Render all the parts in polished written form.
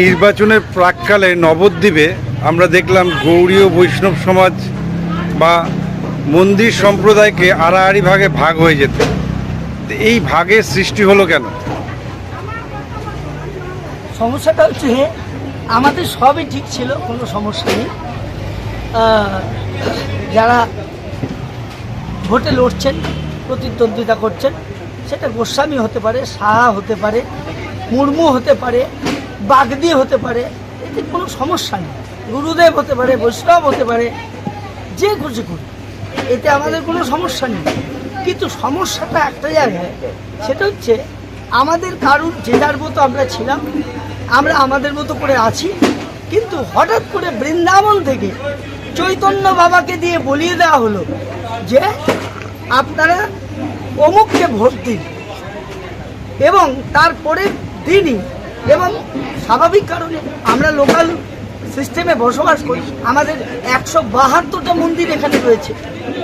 নির্বাচনের প্রাককালে নবদ্বীপে আমরা দেখলাম গৌড়ীয় বৈষ্ণব সমাজ বা মন্দির সম্প্রদায়কে আড়াআড়ি ভাগে ভাগ হয়ে যেত। এই ভাগের সৃষ্টি হলো কেন? সমস্যাটা হচ্ছে আমাদের সবই ঠিক ছিল, কোনো সমস্যা নেই। যারা ভোটে লড়ছেন, প্রতিদ্বন্দ্বিতা করছেন, সেটা গোস্বামী হতে পারে, সাহা হতে পারে, মুর্মু হতে পারে, বাগদি হতে পারে, এতে কোনো সমস্যা নেই। গুরুদেব হতে পারে, বৈষ্ণব হতে পারে, যে খুশি করি, এতে আমাদের কোনো সমস্যা নেই। কিন্তু সমস্যাটা একটা জায়গায়, সেটা হচ্ছে আমাদের কারুর যে যার মতো আমরা ছিলাম, আমরা আমাদের মতো করে আছি, কিন্তু হঠাৎ করে বৃন্দাবন থেকে চৈতন্য বাবাকে দিয়ে বলিয়ে দেওয়া হলো যে আপনারা অমুককে ভোট দিন, এবং তারপরের দিনই, এবং স্বাভাবিক কারণে আমরা লোকাল সিস্টেমে বসবাস করি, আমাদের 172টা মন্দির এখানে রয়েছে।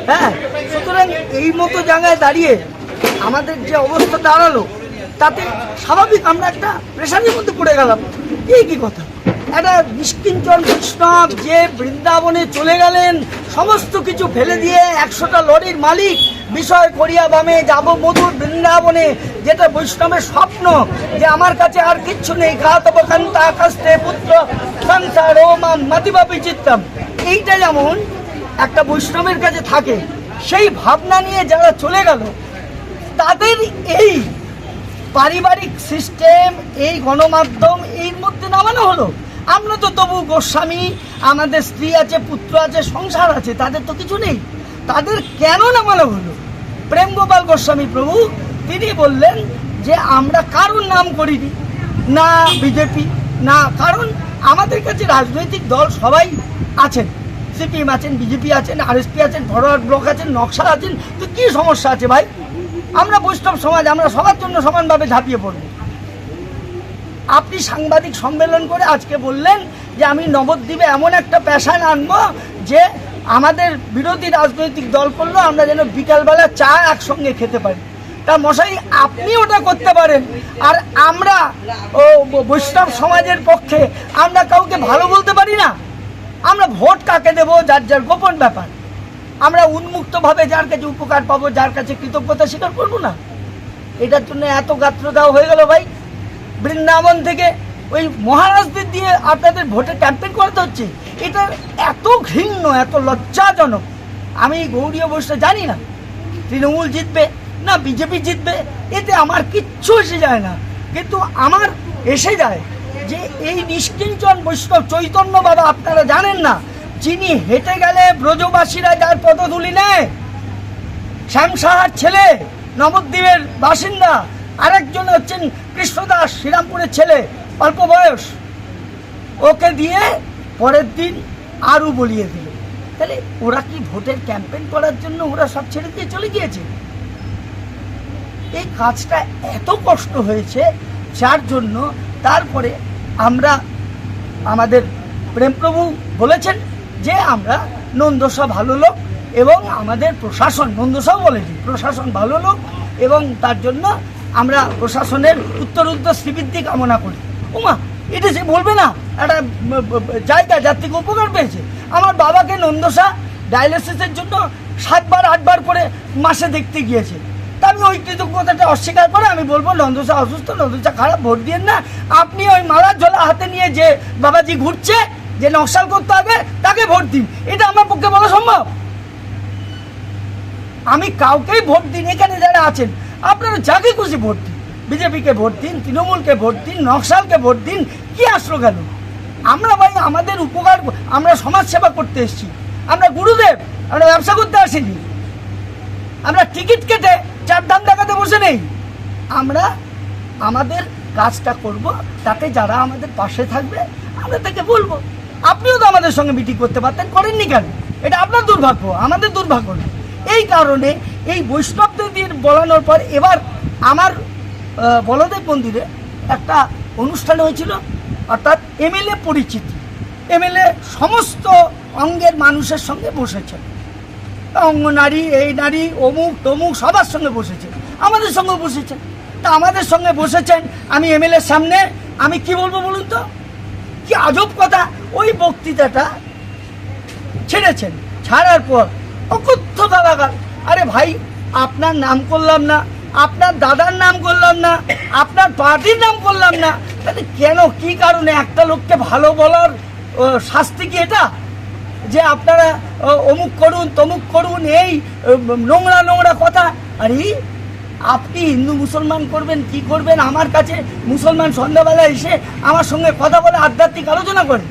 হ্যাঁ, সুতরাং এই মতো জায়গায় দাঁড়িয়ে আমাদের যে অবস্থা দাঁড়ালো, তাতে স্বাভাবিক আমরা একটা প্রেশারের মধ্যে পড়ে গেলাম। এই কি কথা, একটা নিষ্কিঞ্চন বৈষ্ণব যে বৃন্দাবনে চলে গেলেন, সমস্ত কিছু ফেলে দিয়ে 100টা লরির মালিক, বিষয় করিয়া বামে যাব মধুর বৃন্দাবনে, যেটা বৈষ্ণবের স্বপ্ন যে আমার কাছে আর কিচ্ছু নেই, কাতবকান্তা কাস্তে পুত্র সংসার ও মাতিবা বিচিত্রম, এইটা যেমন একটা বৈষ্ণবের কাছে থাকে, সেই ভাবনা নিয়ে যারা চলে গেল, তাদের এই পারিবারিক সিস্টেম, এই গণমাধ্যম, এর মধ্যে নামানো হলো। আমরা তো তবু গোস্বামী, আমাদের স্ত্রী আছে, পুত্র আছে, সংসার আছে, তাদের তো কিছু নেই। তাদের কেন নামানো হলো? প্রেম গোপাল গোস্বামী প্রভু তিনি বললেন যে আমরা কারোর নাম করিনি, না বিজেপি, না, কারণ আমাদের কাছে রাজনৈতিক দল সবাই আছেন, সিপিএম আছেন, বিজেপি আছেন, আরএসপি আছেন, ফরওয়ার্ড ব্লক আছেন, নকশাল আছেন, তো কি সমস্যা আছে ভাই? আমরা বৈষ্ণব সমাজ, আমরা সবার জন্য সমানভাবে ঝাঁপিয়ে পড়ব। আপনি সাংবাদিক সম্মেলন করে আজকে বললেন যে আমি নবদ্বীপে এমন একটা প্যাশান আনবো যে আমাদের বিরোধী রাজনৈতিক দল করলো আমরা যেন বিকালবেলা চা একসঙ্গে খেতে পারি। তা মশাই, আপনি ওটা করতে পারেন, আর আমরা বৈষ্ণব সমাজের পক্ষে আমরা কাউকে ভালো বলতে পারি না? আমরা ভোট কাকে দেবো যার যার গোপন ব্যাপার, আমরা উন্মুক্তভাবে যার কাছে উপকার পাবো, যার কাছে কৃতজ্ঞতা স্বীকার করবো না? এটার জন্য এত গাত্র দেওয়া হয়ে গেল ভাই। বৃন্দাবন থেকে ওই মহারাজদের দিয়ে আপনাদের ভোটে ক্যাম্পেইন করতে হচ্ছে, এটা এত ঘৃণ্য, এত লজ্জাজনক। আমি গৌড়ীয় বৈষ্ণব জানি না তৃণমূল জিতবে না বিজেপি জিতবে, এতে আমার কিচ্ছু এসে যায় না, কিন্তু আমার এসে যায় যে এই নিষ্কিঞ্চন বৈষ্ণব চৈতন্য বাবা, আপনারা জানেন না, যিনি হেঁটে গেলে ব্রজবাসীরা যার পদধূলি নেয়, শ্যামসাহার ছেলে, নবদ্বীপের বাসিন্দা, আরেকজন হচ্ছেন কৃষ্ণদাস, শ্রীরামপুরের ছেলে, অল্প বয়স, ওকে দিয়ে পরের দিন আরও বলিয়ে দিল। তাহলে ওরা কি ভোটের ক্যাম্পেইন করার জন্য ওরা সব ছেড়ে দিয়ে চলে গিয়েছে? এই কাজটা এত কষ্ট হয়েছে, যার জন্য তারপরে আমরা, আমাদের প্রেমপ্রভু বলেছেন যে আমরা নন্দসা ভালো লোক, এবং আমাদের প্রশাসন, নন্দসাও বলেছি প্রশাসন ভালো লোক, এবং তার জন্য আমরা প্রশাসনের উত্তরোত্তর শ্রীবৃদ্ধি কামনা করি। ওমা, এটা সে বলবে না, একটা জায়গা যার থেকে উপকার পেয়েছে। আমার বাবাকে নন্দসা ডায়ালিসিসের জন্য 7বার 8বার করে মাসে দেখতে গিয়েছে, তা আমি ওই কৃতজ্ঞতাটা অস্বীকার করে আমি বলবো নন্দসা অসুস্থ, নন্দসা খারাপ, ভোট দিয়েন না। আপনি ওই মালার ঝোলা হাতে নিয়ে যে বাবাজি ঘুরছে, যে নকশাল করতে হবে, তাকে ভোট দিন, এটা আমার পক্ষে বলা সম্ভব? আমি কাউকেই ভোট দিন, এখানে যারা আছেন আপনারা যাকে খুশি ভোট দিন, বিজেপিকে ভোট দিন, তৃণমূলকে ভোট দিন, নকশালকে ভোট দিন, কি আসলো কেন? আমরা ভাই আমাদের উপকার, আমরা সমাজ সেবা করতে এসেছি, আমরা গুরুদেব, আমরা ব্যবসা করতে আসিনি, আমরা টিকিট কেটে চারধাম দেখাতে বসে নেই। আমরা আমাদের কাজটা করব, তাতে যারা আমাদের পাশে থাকবে আমরা তাকে বলবো। আপনিও তো আমাদের সঙ্গে মিটিং করতে পারতেন, করেননি কেন? এটা আপনার দুর্ভাগ্য, আমাদের দুর্ভাগ্য না। এই কারণে এই বৈষ্ণবদের দিয়ে বলানোর পর এবার আমার বলদেব মন্দিরে একটা অনুষ্ঠান হয়েছিল, অর্থাৎ এমএলএ পরিচিতি, এমএলএ সমস্ত অঙ্গের মানুষের সঙ্গে বসেছেন, অঙ্গ নারী, এই নারী, অমুক তমুক, সবার সঙ্গে বসেছেন, আমাদের সঙ্গে বসেছেন। তা আমাদের সঙ্গে বসেছেন, আমি এমএলএর সামনে আমি কি বলবো বলুন তো? কি আজব কথা। ওই বক্তৃতাটা ছেড়েছেন, ছাড়ার পর অকথ্য গালাগাল। আরে ভাই, আপনার নাম করলাম না, আপনার দাদার নাম করলাম না, আপনার পার্টির নাম করলাম না, তাহলে কেন, কি কারণে একটা লোককে ভালো বলার শাস্তি কি এটা? যে আপনারা অমুক করুন তমুক করুন, এই নোংরা নোংরা কথা। আরে আপনি হিন্দু মুসলমান করবেন কি করবেন, আমার কাছে মুসলমান সন্ধ্যাবেলা এসে আমার সঙ্গে কথা বলে আধ্যাত্মিক আলোচনা করেন।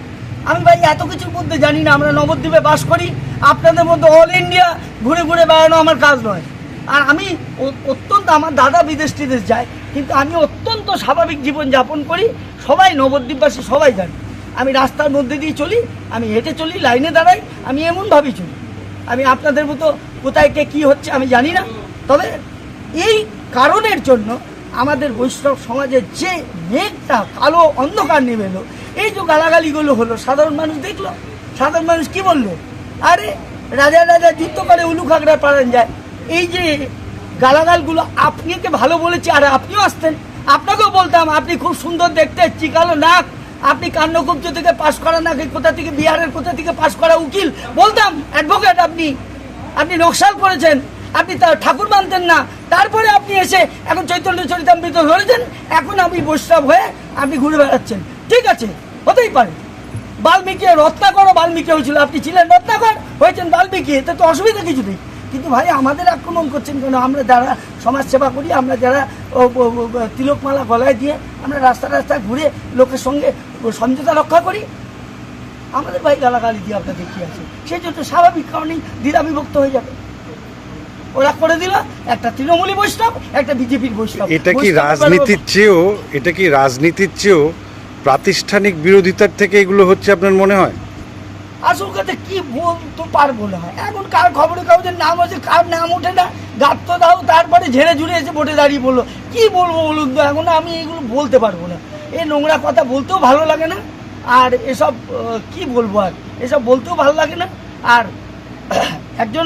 আমি ভাই এত কিছুর মধ্যে জানি না, আমরা নবদ্বীপে বাস করি, আপনাদের মধ্যে অল ইন্ডিয়া ঘুরে ঘুরে বেড়ানো আমার কাজ নয়। আর আমি অত্যন্ত, আমার দাদা বিদেশ টিদেশ যায়, কিন্তু আমি অত্যন্ত স্বাভাবিক জীবন যাপন করি, সবাই নবদ্বীপবাসী সবাই জানে। আমি রাস্তার মধ্যে দিয়ে চলি, আমি হেঁটে চলি, লাইনে দাঁড়াই, আমি এমনভাবেই চলি। আমি আপনাদের মতো কোথায় কে কী হচ্ছে আমি জানি না। তবে এই কারণের জন্য আমাদের বৈষ্ণব সমাজের যে মেঘটা কালো অন্ধকার নেমে এলো, এই যে গালাগালিগুলো হলো, সাধারণ মানুষ দেখলো, সাধারণ মানুষ কি বললো, আরে রাজা রাজা যুদ্ধ করে উলু খাগড়া পালান যায়। এই যে গালাগালগুলো, আপনাকে ভালো বলেছি, আর আপনিও আসতেন, আপনাকেও বলতাম আপনি খুব সুন্দর দেখতে, চিকালো নাক, আপনি কান্নকুব্জ থেকে পাশ করা নাকি কোথা থেকে, বিহারের কোথা থেকে পাশ করা উকিল, বলতাম অ্যাডভোকেট, আপনি নকশাল করেছেন, আপনি তার ঠাকুর মানতেন না, তারপরে আপনি এসে এখন চৈতন্য চরিতামৃত ধরেছেন, এখন আপনি বৈষ্ণব হয়ে আপনি ঘুরে বেড়াচ্ছেন। ঠিক আছে, হতেই পারে। বাল্মীকি রত্নাকর, বাল্মীকি হয়েছিল, আপনি ছিলেন রত্নাকর, হয়েছেন বাল্মীকি, এতে তো অসুবিধা কিছু নেই। কিন্তু ভাই আমাদের আক্রমণ করছেন কেন? আমরা যারা সমাজসেবা করি, আমরা যারা তিলকমালা গলায় দিয়ে আমরা রাস্তা রাস্তায় ঘুরে লোকের সঙ্গে সমঝোতা রক্ষা করি, আমাদের ভাই গালাগালি দিয়ে আপনাদের কি আছে? সেই জন্য স্বাভাবিক কারণেই দ্বিধাবিভক্ত হয়ে যাবে। ওরা করে দিল একটা তৃণমূলী বৈষ্ণব, একটা বিজেপির বৈষ্ণব। এটা কি রাজনীতির চেয়েও প্রাতিষ্ঠানিক বিরোধিতার থেকে এগুলো হচ্ছে আপনার মনে হয়? আসল কথা কি বলতে পারবো না। এখন কার খবরের কাগজের নাম আছে, কার নাম ওঠে না, গাত্র দাও, তারপরে ঝেড়ে ঝুড়ে এসে ভোটে দাঁড়িয়ে বললো। কি বলবো বলুন তো, এখন আমি এগুলো বলতে পারবো না। এই নোংরা কথা বলতেও ভালো লাগে না, আর এসব কি বলবো, আর এসব বলতেও ভালো লাগে না। আর একজন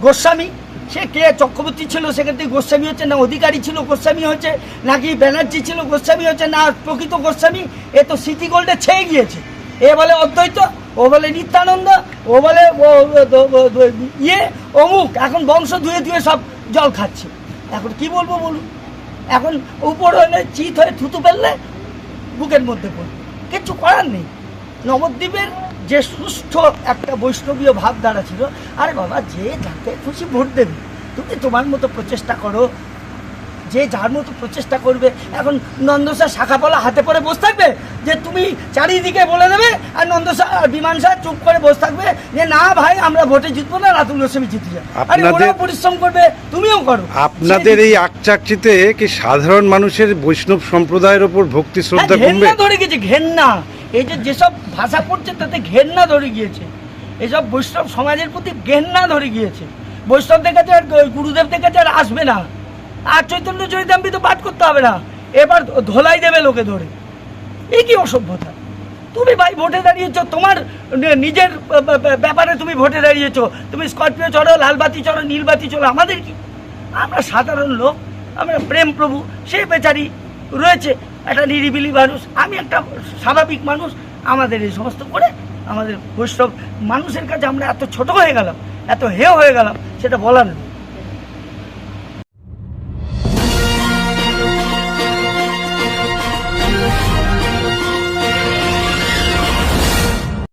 গোস্বামী, সে কে চক্রবর্তী ছিল, সেখান থেকে গোস্বামী হচ্ছে না, অধিকারী ছিল গোস্বামী হচ্ছে, নাকি ব্যানার্জি ছিল গোস্বামী হচ্ছে, না প্রকৃত গোস্বামী। এ তো সিটি গোল্ডে ছেয়ে গিয়েছে। এ বলে অদ্বৈত, ও বলে নিত্যানন্দ, ও বলে অমুক, এখন বংশ ধুয়ে ধুয়ে সব জল খাচ্ছে। এখন কি বলবো বলুন? এখন উপর হলে চিত হয়ে থুতু ফেললে বুকের মধ্যে পড়বে, কিচ্ছু করার নেই। নবদ্বীপের যে সুষ্ঠু একটা বৈষ্ণবীয় ভাবধারা ছিল, আরে বাবা, যে যাকে খুশি ভোট দেবে, তুমি তোমার মতো প্রচেষ্টা করো, যে যার মতো প্রচেষ্টা করবে। এখন নন্দসা শাখাপলা হাতে পরে বসে থাকবে যে তুমি চারিদিকে বলে দেবে, আর নন্দসা বিমান সাহেব চুপ করে বসে থাকবে যে না ভাই আমরা ভোটে জিতবো না, রাতুল গোস্বামী জিতে যায়। আরে ওরাও পরিশ্রম করবে, তুমিও করো। আপনাদের এই আকচাকচিতে কি সাধারণ মানুষের বৈষ্ণব সম্প্রদায়ের উপর ভক্তি শ্রদ্ধা কমবে? ঘেন্না ধরে গেছে, ঘেন্না। এই যে যেসব ভাষা পড়ছে তাতে ঘেন্না ধরে গিয়েছে, এসব বৈষ্ণব সমাজের প্রতি ঘেন্না ধরে গিয়েছে। বৈষ্ণবদের কাছে আর গুরুদেবদের কাছে আর আসবে না, আর চৈতন্য চরিতামৃত পাঠ করতে হবে না, এবার ধোলাই দেবে লোকে ধরে। এই কি অসভ্যতা! তুমি ভাই ভোটে দাঁড়িয়েছ, তোমার নিজের ব্যাপারে তুমি ভোটে দাঁড়িয়েছ, তুমি স্করপিও চড়ো, লালবাতি চড়ো, নীলবাতি চড়ো, আমাদের কি? আমরা সাধারণ লোক, আমরা প্রেম প্রভু, সে বেচারি রয়েছে একটা নিরিবিলি মানুষ, আমি একটা স্বাভাবিক মানুষ। আমাদের এই সমস্ত করে আমাদের বৈষ্ণব মানুষের কাছে আমরা এত ছোট হয়ে গেলাম, এত হেয় হয়ে গেলাম, সেটা বলার নেই।